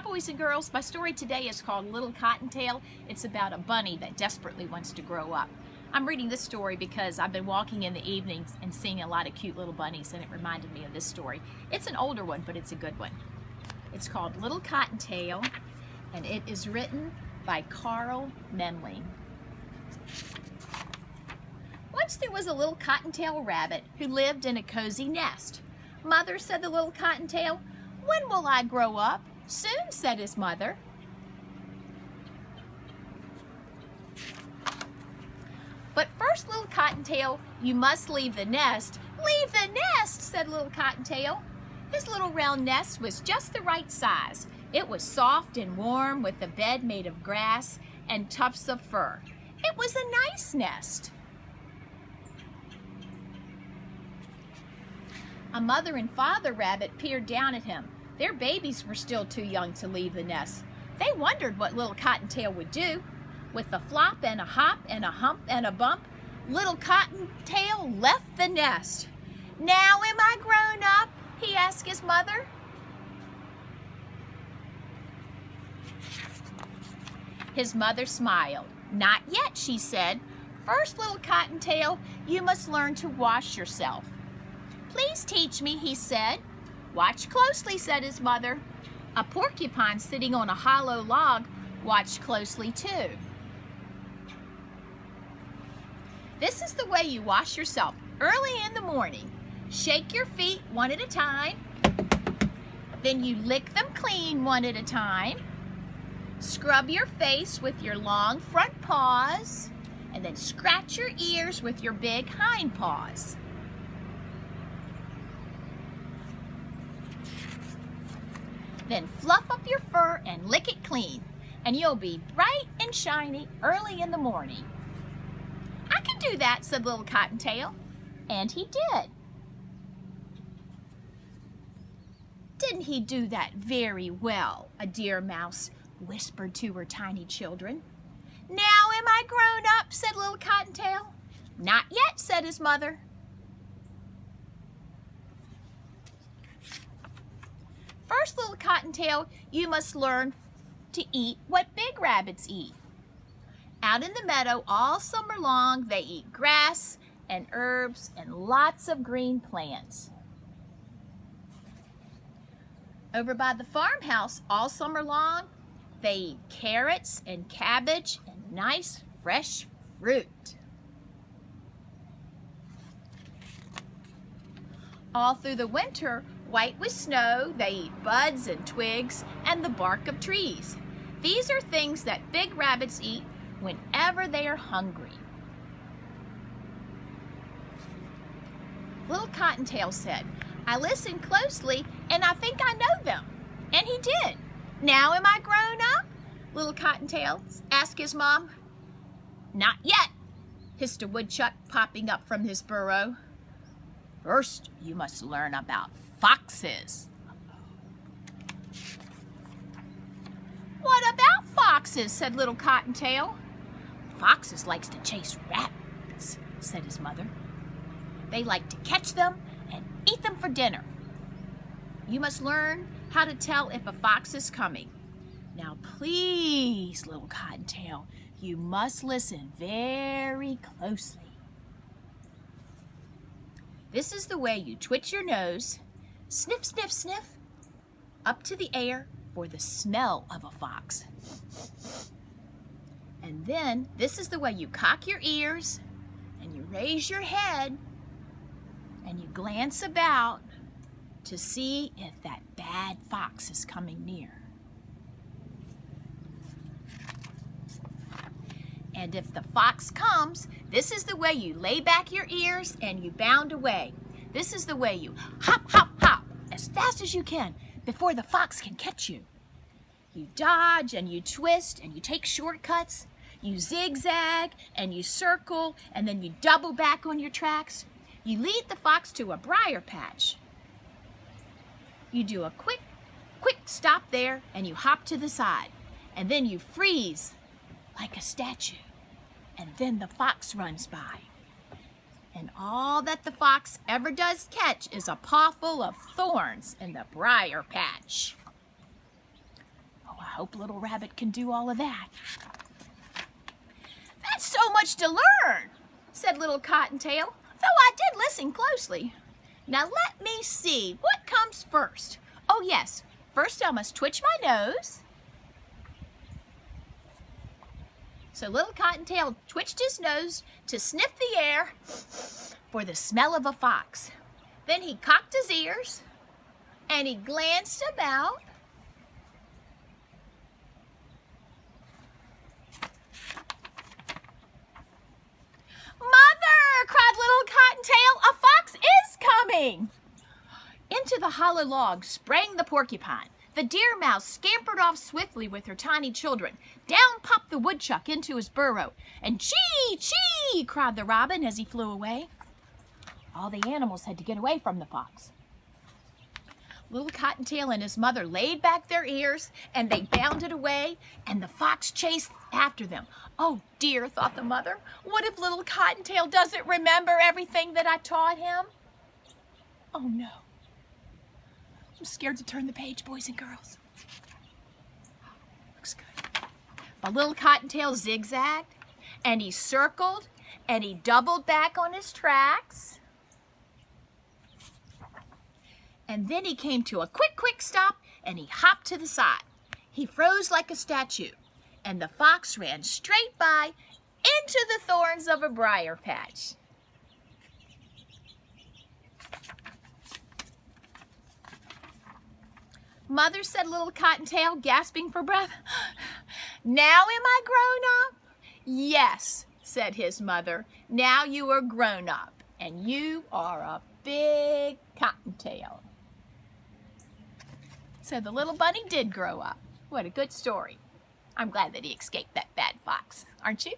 boys and girls, my story today is called Little Cottontail. It's about a bunny that desperately wants to grow up. I'm reading this story because I've been walking in the evenings and seeing a lot of cute little bunnies, and it reminded me of this story. It's an older one, but it's a good one. It's called Little Cottontail, and it is written by Carl Menling. Once there was a little cottontail rabbit who lived in a cozy nest. Mother, said the little cottontail, "When will I grow up?" "Soon," said his mother. "But first, little Cottontail, you must leave the nest." "Leave the nest," said little Cottontail. His little round nest was just the right size. It was soft and warm with a bed made of grass and tufts of fur. It was a nice nest. A mother and father rabbit peered down at him. Their babies were still too young to leave the nest. They wondered what little Cottontail would do. With a flop and a hop and a hump and a bump, little Cottontail left the nest. "Now am I grown up?" he asked his mother. His mother smiled. "Not yet," she said. "First, little Cottontail, you must learn to wash yourself." "Please teach me," he said. "Watch closely," said his mother. A porcupine sitting on a hollow log watched closely too. This is the way you wash yourself early in the morning. Shake your feet one at a time. Then you lick them clean one at a time. Scrub your face with your long front paws. And then scratch your ears with your big hind paws. Then fluff up your fur and lick it clean, and you'll be bright and shiny early in the morning. "I can do that," said little Cottontail, and he did. "Didn't he do that very well?" a deer mouse whispered to her tiny children. "Now am I grown up?" said little Cottontail. "Not yet," said his mother. First, little Cottontail, you must learn to eat what big rabbits eat. Out in the meadow all summer long, they eat grass and herbs and lots of green plants. Over by the farmhouse all summer long, they eat carrots and cabbage and nice fresh fruit. All through the winter, white with snow, they eat buds and twigs and the bark of trees. These are things that big rabbits eat whenever they are hungry. Little Cottontail said, "I listened closely and I think I know them." And he did. "Now am I grown up?" little Cottontail asked his mom. "Not yet," hissed a woodchuck popping up from his burrow. "First, you must learn about foxes." "What about foxes?" said little Cottontail. "Foxes likes to chase rabbits," said his mother. "They like to catch them and eat them for dinner. You must learn how to tell if a fox is coming. Now please, little Cottontail, you must listen very closely. This is the way you twitch your nose, sniff, sniff, sniff, up to the air for the smell of a fox. And then this is the way you cock your ears and you raise your head and you glance about to see if that bad fox is coming near. And if the fox comes, this is the way you lay back your ears and you bound away. This is the way you hop, hop, hop as fast as you can before the fox can catch you. You dodge and you twist and you take shortcuts. You zigzag and you circle and then you double back on your tracks. You lead the fox to a briar patch. You do a quick stop there and you hop to the side. And then you freeze like a statue. And then the fox runs by. And all that the fox ever does catch is a paw full of thorns in the briar patch. hope little rabbit can do all of that. That's so much to learn, said little Cottontail, though I did listen closely. Now let me see, what comes first? Oh yes, first I must twitch my nose. So little Cottontail twitched his nose to sniff the air for the smell of a fox. Then he cocked his ears and he glanced about. "Mother!" cried little Cottontail, "a fox is coming!" Into the hollow log sprang the porcupine. The deer mouse scampered off swiftly with her tiny children. Down popped the woodchuck into his burrow. And chee, chee, cried the robin as he flew away. All the animals had to get away from the fox. Little Cottontail and his mother laid back their ears and they bounded away, and the fox chased after them. Oh dear, thought the mother, what if little Cottontail doesn't remember everything that I taught him? Oh no. I'm scared to turn the page, boys and girls. Looks good. But little Cottontail zigzagged, and he circled, and he doubled back on his tracks. And then he came to a quick stop, and he hopped to the side. He froze like a statue, and the fox ran straight by into the thorns of a briar patch. "Mother," said little Cottontail, gasping for breath, "now am I grown up?" "Yes," said his mother, "now you are grown up, and you are a big Cottontail." So the little bunny did grow up. What a good story. I'm glad that he escaped that bad fox, aren't you?